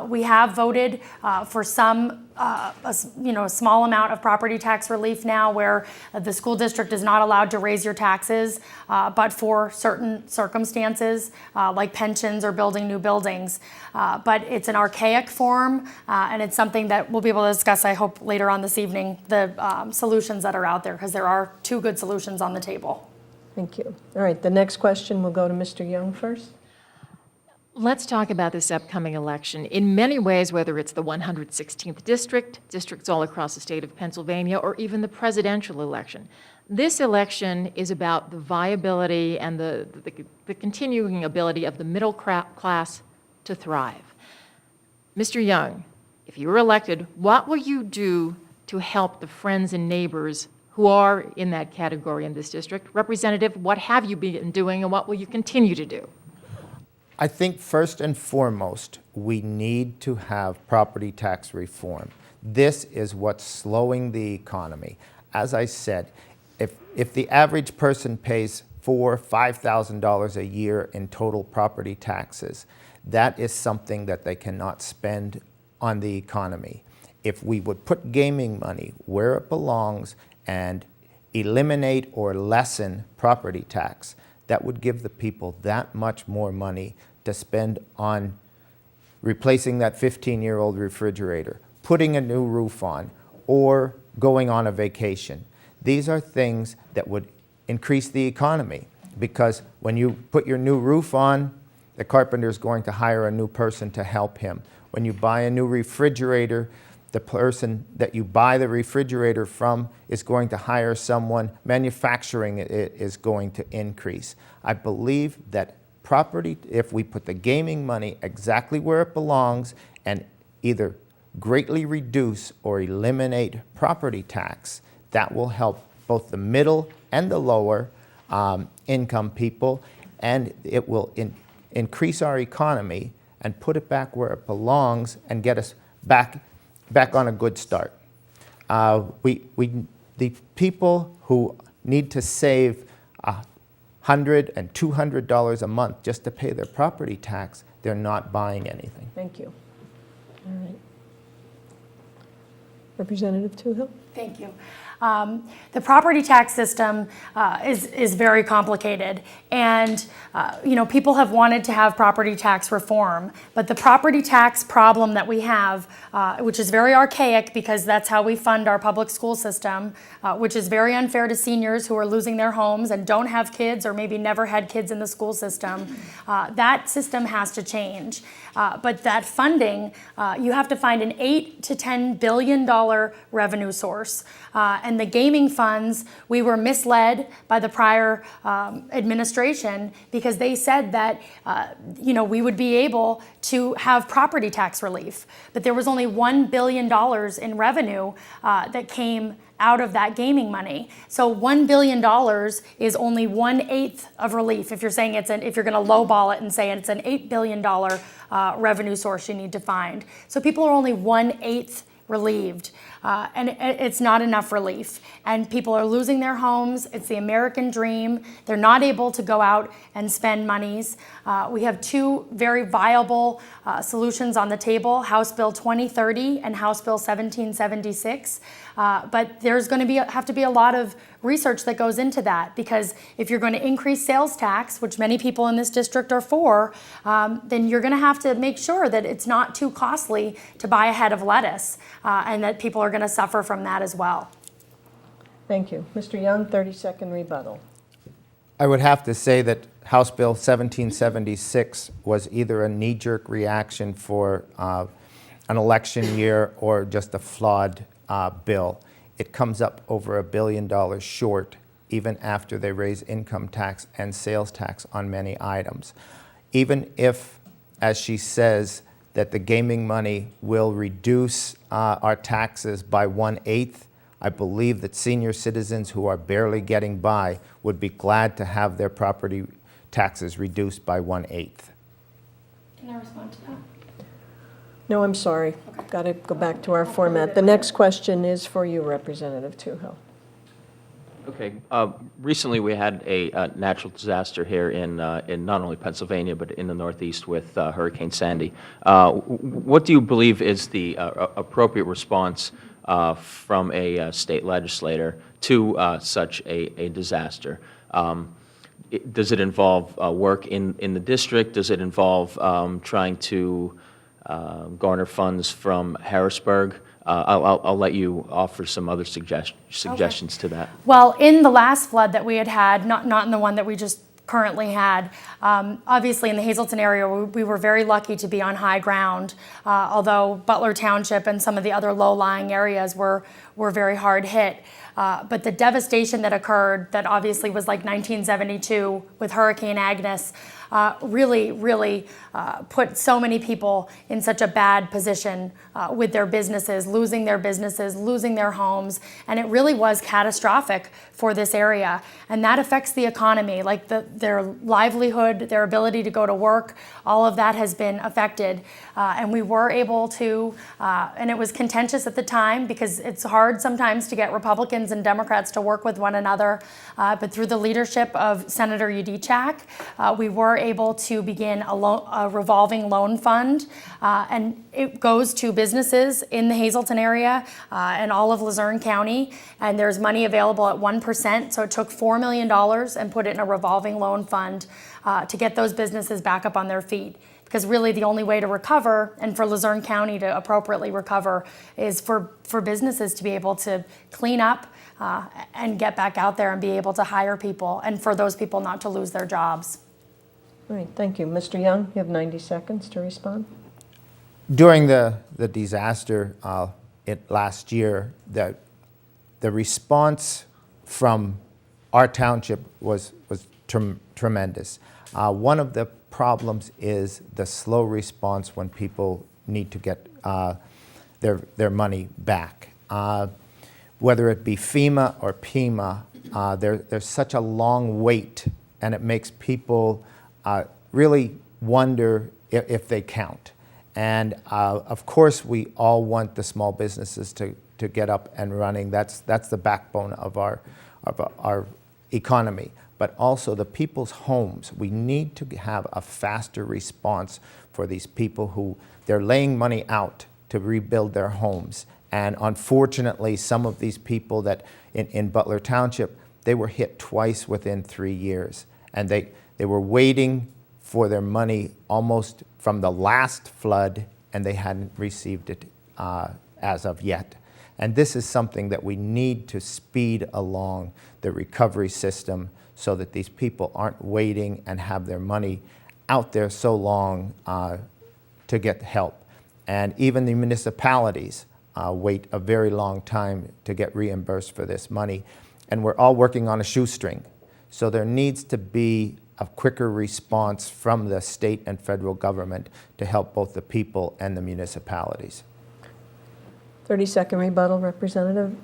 We have voted for some a small amount of property tax relief now where the school district is not allowed to raise your taxes, but for certain circumstances like pensions or building new buildings. But it's an archaic form and it's something that we'll be able to discuss, I hope, later on this evening, the solutions that are out there, because there are two good solutions on the table. Thank you. All right, the next question will go to Mr. Young first. Let's talk about this upcoming election. In many ways, whether it's the 116th district, districts all across the state of Pennsylvania, or even the presidential election, this election is about the viability and the continuing ability of the middle class to thrive. Mr. Young, if you were elected, what will you do to help the friends and neighbors who are in that category in this district? Representative, what have you been doing and what will you continue to do? I think first and foremost, we need to have property tax reform. This is what's slowing the economy. As I said, if the average person pays $4,000 or $5,000 a year in total property taxes, that is something that they cannot spend on the economy. If we would put gaming money where it belongs and eliminate or lessen property tax, that would give the people that much more money to spend on replacing that 15-year-old refrigerator, putting a new roof on, or going on a vacation. These are things that would increase the economy, because when you put your new roof on, the carpenter is going to hire a new person to help him. When you buy a new refrigerator, the person that you buy the refrigerator from is going to hire someone. Manufacturing is going to increase. I believe that property, if we put the gaming money exactly where it belongs and either greatly reduce or eliminate property tax, that will help both the middle and the lower income people, and it will increase our economy and put it back where it belongs and get us back on a good start. The people who need to save $100 and $200 a month just to pay their property tax, they're not buying anything. Thank you. All right. Representative Toohil? Thank you. The property tax system is very complicated, and people have wanted to have property tax reform, but the property tax problem that we have, which is very archaic because that's how we fund our public school system, which is very unfair to seniors who are losing their homes and don't have kids or maybe never had kids in the school system, that system has to change. But that funding, you have to find an $8 to $10 billion revenue source. And the gaming funds, we were misled by the prior administration because they said that we would be able to have property tax relief. But there was only $1 billion in revenue that came out of that gaming money. So $1 billion is only 1/8 of relief. If you're saying if you're going to lowball it and say it's an $8 billion revenue source you need to find. So people are only 1/8 relieved. And it's not enough relief. And people are losing their homes. It's the American dream. They're not able to go out and spend monies. We have two very viable solutions on the table, House Bill 2030 and House Bill 1776. But there's going to have to be a lot of research that goes into that, because if you're going to increase sales tax, which many people in this district are for, then you're going to have to make sure that it's not too costly to buy a head of lettuce, and that people are going to suffer from that as well. Thank you. Mr. Young, 30-second rebuttal. I would have to say that House Bill 1776 was either a knee-jerk reaction for an election year or just a flawed bill. It comes up over $1 billion short, even after they raise income tax and sales tax on many items. Even if, as she says, that the gaming money will reduce our taxes by 1/8, I believe that senior citizens who are barely getting by would be glad to have their property taxes reduced by 1/8. Can I respond to that? No, I'm sorry. Got to go back to our format. The next question is for you, Representative Toohil. Okay. Recently, we had a natural disaster here in not only Pennsylvania, but in the Northeast with Hurricane Sandy. What do you believe is the appropriate response from a state legislator to such a disaster? Does it involve work in the district? Does it involve trying to garner funds from Harrisburg? I'll let you offer some other suggestions to that. Well, in the last flood that we had, not in the one that we just currently had. Obviously, in the Hazleton area, we were very lucky to be on high ground, although Butler Township and some of the other low-lying areas were very hard hit. But the devastation that occurred, that obviously was like 1972 with Hurricane Agnes, really put so many people in such a bad position with their businesses, losing their homes, and it really was catastrophic for this area. And that affects the economy, like their livelihood, their ability to go to work, all of that has been affected. And we were able to, and it was contentious at the time because it's hard sometimes to get Republicans and Democrats to work with one another, but through the leadership of Senator Udechak, we were able to begin a revolving loan fund, and it goes to businesses in the Hazleton area and all of Luzerne County, and there's money available at 1%, so it took $4 million and put it in a revolving loan fund to get those businesses back up on their feet. Because really the only way to recover, and for Luzerne County to appropriately recover, is for businesses to be able to clean up and get back out there and be able to hire people, and for those people not to lose their jobs. All right, thank you. Mr. Young, you have 90 seconds to respond. During the disaster last year, the response from our township was tremendous. One of the problems is the slow response when people need to get their money back. Whether it be FEMA or PEMA, there's such a long wait, and it makes people really wonder if they count. And of course, we all want the small businesses to get up and running. That's the backbone of our economy. But also the people's homes. We need to have a faster response for these people who they're laying money out to rebuild their homes. And unfortunately, some of these people that in Butler Township, they were hit twice within 3 years. And they were waiting for their money almost from the last flood, and they hadn't received it as of yet. And this is something that we need to speed along the recovery system so that these people aren't waiting and have their money out there so long to get help. And even the municipalities wait a very long time to get reimbursed for this money. And we're all working on a shoestring. So there needs to be a quicker response from the state and federal government to help both the people and the municipalities. 30-second rebuttal, Representative.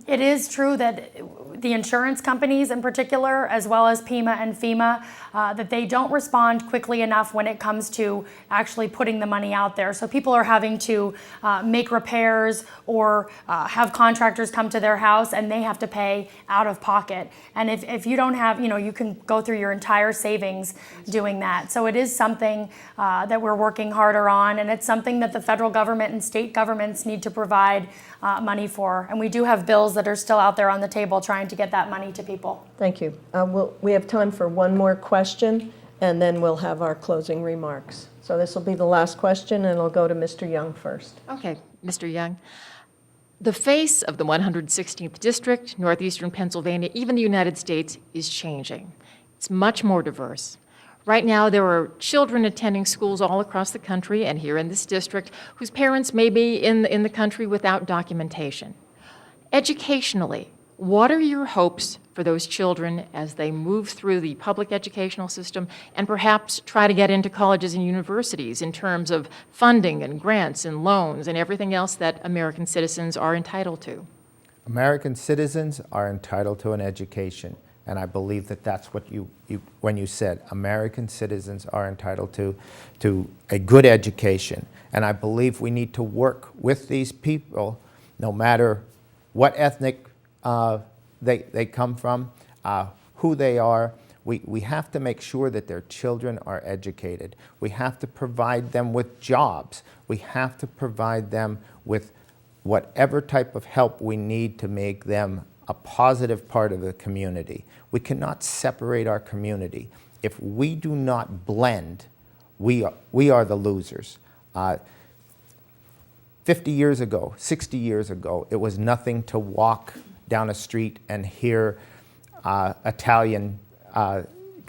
It is true that the insurance companies in particular, as well as PEMA and FEMA, that they don't respond quickly enough when it comes to actually putting the money out there. So people are having to make repairs or have contractors come to their house, and they have to pay out of pocket. And if you don't have, you can go through your entire savings doing that. So it is something that we're working harder on, and it's something that the federal government and state governments need to provide money for. And we do have bills that are still out there on the table trying to get that money to people. Thank you. We have time for one more question, and then we'll have our closing remarks. So this will be the last question, and it'll go to Mr. Young first. Okay, Mr. Young. The face of the 116th District, northeastern Pennsylvania, even the United States, is changing. It's much more diverse. Right now, there are children attending schools all across the country and here in this district whose parents may be in the country without documentation. Educationally, what are your hopes for those children as they move through the public educational system and perhaps try to get into colleges and universities in terms of funding and grants and loans and everything else that American citizens are entitled to? American citizens are entitled to an education. And I believe that that's what when you said American citizens are entitled to a good education. And I believe we need to work with these people, no matter what ethnic they come from, who they are. We have to make sure that their children are educated. We have to provide them with jobs. We have to provide them with whatever type of help we need to make them a positive part of the community. We cannot separate our community. If we do not blend, we are the losers. 50 years ago, 60 years ago, it was nothing to walk down a street and hear Italian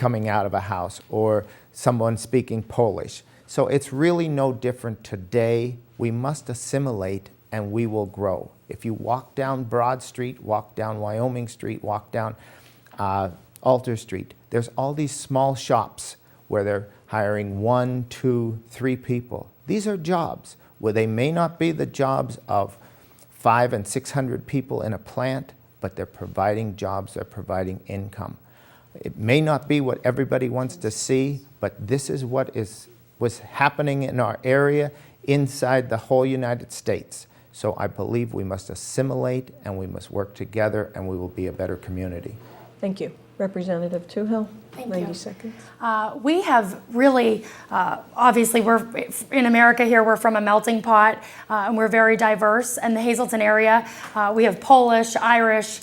coming out of a house, or someone speaking Polish. So it's really no different today. We must assimilate and we will grow. If you walk down Broad Street, walk down Wyoming Street, walk down Alter Street, there's all these small shops where they're hiring 1, 2, 3 people. These are jobs where they may not be the jobs of 500 and 600 people in a plant, but they're providing jobs, they're providing income. It may not be what everybody wants to see, but this is what was happening in our area inside the whole United States. So I believe we must assimilate and we must work together and we will be a better community. Thank you. Representative Toohil, Thank 90 you. seconds. We have really, obviously we're in America here, we're from a melting pot and we're very diverse. In the Hazleton area, we have Polish, Irish,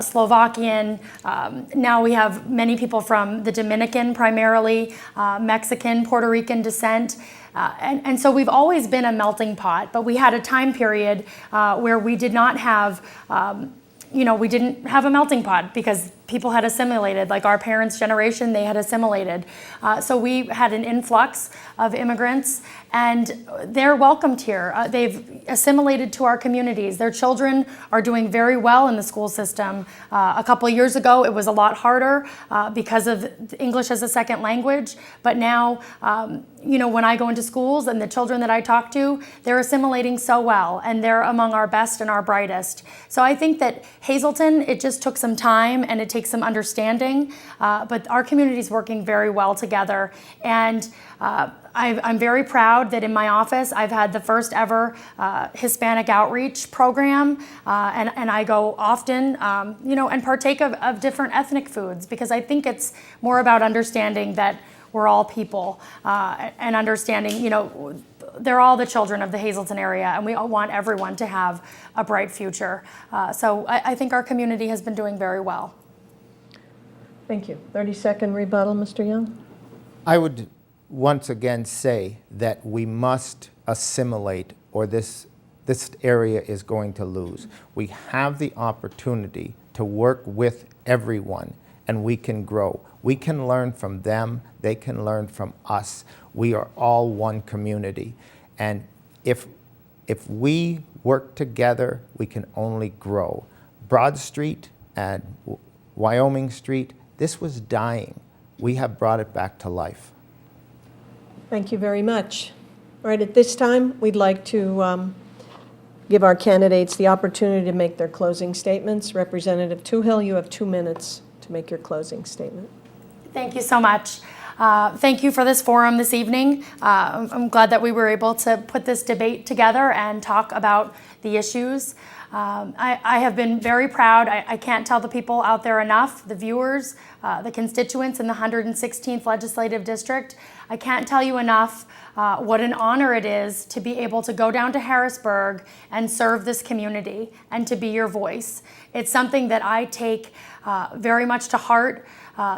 Slovakian. Now we have many people from the Dominican primarily, Mexican, Puerto Rican descent. And so we've always been a melting pot, but we had a time period where we did not have, we didn't have a melting pot because people had assimilated, like our parents' generation, they had assimilated. So we had an influx of immigrants and they're welcomed here. They've assimilated to our communities. Their children are doing very well in the school system. A couple of years ago, it was a lot harder because of English as a second language. But now, when I go into schools and the children that I talk to, they're assimilating so well and they're among our best and our brightest. So I think that Hazleton, it just took some time and it takes some understanding, but our community is working very well together. And I'm very proud that in my office I've had the first ever Hispanic outreach program, and I go often, and partake of different ethnic foods because I think it's more about understanding that we're all people and understanding, they're all the children of the Hazleton area and we all want everyone to have a bright future. So I think our community has been doing very well. Thank you. 30-second rebuttal, Mr. Young. I would once again say that we must assimilate or this area is going to lose. We have the opportunity to work with everyone and we can grow. We can learn from them, they can learn from us. We are all one community. And if we work together, we can only grow. Broad Street and Wyoming Street, this was dying. We have brought it back to life. Thank you very much. All right, at this time, we'd like to give our candidates the opportunity to make their closing statements. Representative Toohil, you have 2 minutes to make your closing statement. Thank you so much. Thank you for this forum this evening. I'm glad that we were able to put this debate together and talk about the issues. I have been very proud. I can't tell the people out there enough, the viewers, the constituents in the 116th Legislative District. I can't tell you enough what an honor it is to be able to go down to Harrisburg and serve this community and to be your voice. It's something that I take very much to heart.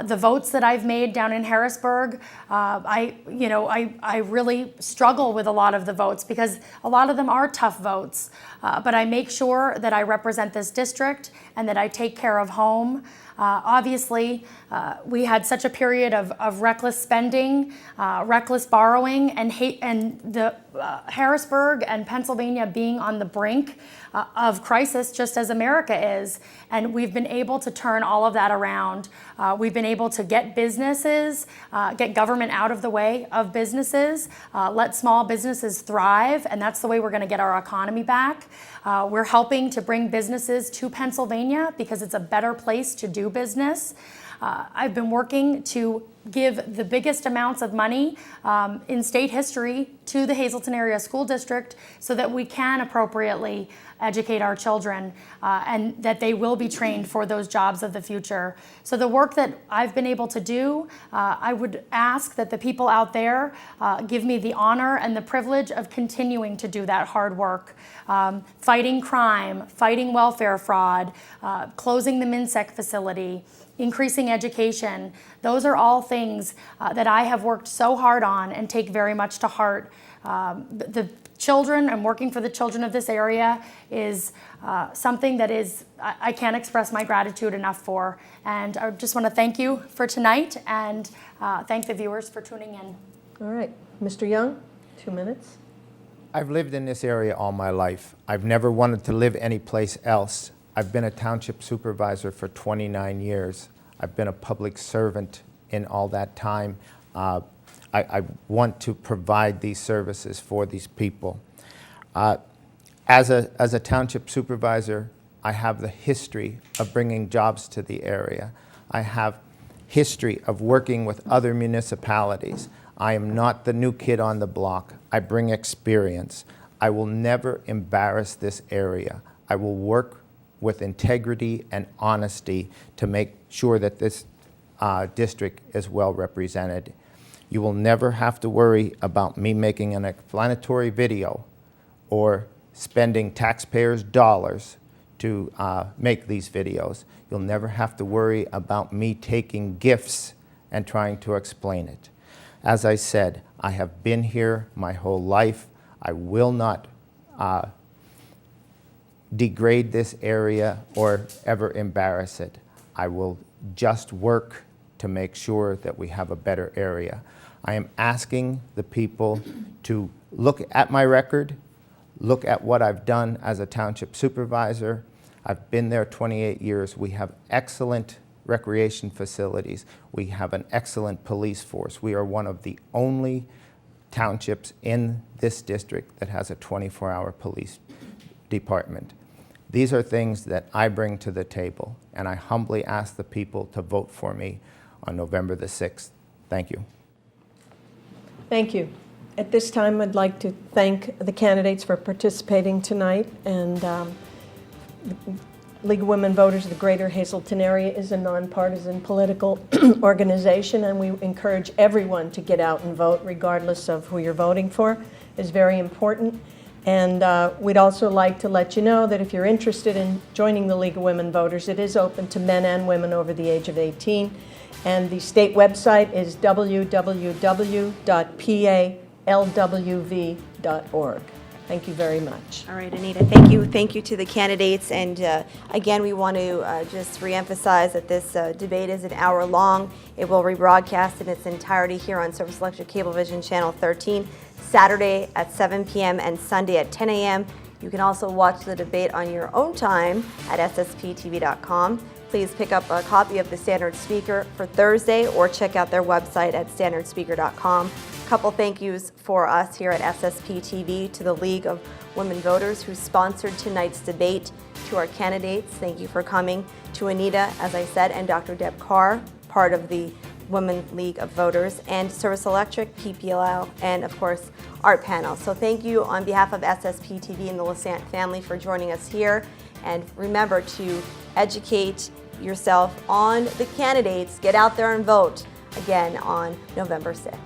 The votes that I've made down in Harrisburg, I really struggle with a lot of the votes because a lot of them are tough votes. But I make sure that I represent this district and that I take care of home. Obviously, we had such a period of reckless spending, reckless borrowing, and the Harrisburg and Pennsylvania being on the brink of crisis, just as America is. And we've been able to turn all of that around. We've been able to get businesses, get government out of the way of businesses, let small businesses thrive, and that's the way we're going to get our economy back. We're helping to bring businesses to Pennsylvania because it's a better place to do business. I've been working to give the biggest amounts of money in state history to the Hazleton Area School District so that we can appropriately educate our children and that they will be trained for those jobs of the future. So the work that I've been able to do, I would ask that the people out there give me the honor and the privilege of continuing to do that hard work. Fighting crime, fighting welfare fraud, closing the Minsec facility, increasing education. Those are all things that I have worked so hard on and take very much to heart. The children and working for the children of this area is something that I can't express my gratitude enough for. And I just want to thank you for tonight and thank the viewers for tuning in. All right, Mr. Young, 2 minutes. I've lived in this area all my life. I've never wanted to live anyplace else. I've been a township supervisor for 29 years. I've been a public servant in all that time. I want to provide these services for these people. As a township supervisor, I have the history of bringing jobs to the area. I have history of working with other municipalities. I am not the new kid on the block. I bring experience. I will never embarrass this area. I will work with integrity and honesty to make sure that this district is well represented. You will never have to worry about me making an explanatory video or spending taxpayers' dollars to make these videos. You'll never have to worry about me taking gifts and trying to explain it. As I said, I have been here my whole life. I will not degrade this area or ever embarrass it. I will just work to make sure that we have a better area. I am asking the people to look at my record, look at what I've done as a township supervisor. I've been there 28 years. We have excellent recreation facilities. We have an excellent police force. We are one of the only townships in this district that has a 24-hour police department. These are things that I bring to the table, and I humbly ask the people to vote for me on November the 6th. Thank you. Thank you. At this time, I'd like to thank the candidates for participating tonight. And the League of Women Voters of the Greater Hazleton Area is a nonpartisan political organization, and we encourage everyone to get out and vote, regardless of who you're voting for. It's very important. And we'd also like to let you know that if you're interested in joining the League of Women Voters, it is open to men and women over the age of 18. And the state website is www.palwv.org. Thank you very much. All right, Anita, thank you. Thank you to the candidates. And again, we want to just reemphasize that this debate is an hour long. It will rebroadcast in its entirety here on Service Electric Cablevision Channel 13, Saturday at 7 p.m. and Sunday at 10 a.m. You can also watch the debate on your own time at SSPTV.com. Please pick up a copy of the Standard Speaker for Thursday or check out their website at standardspeaker.com. A couple thank yous for us here at SSPTV to the League of Women Voters who sponsored tonight's debate. To our candidates, thank you for coming. To Anita, as I said, and Dr. Deb Carr, part of the Women League of Voters, and Service Electric, PPLL, and of course, Art Panel. So thank you on behalf of SSPTV and the Lasant family for joining us here. And remember to educate yourself on the candidates. Get out there and vote again on November 6th.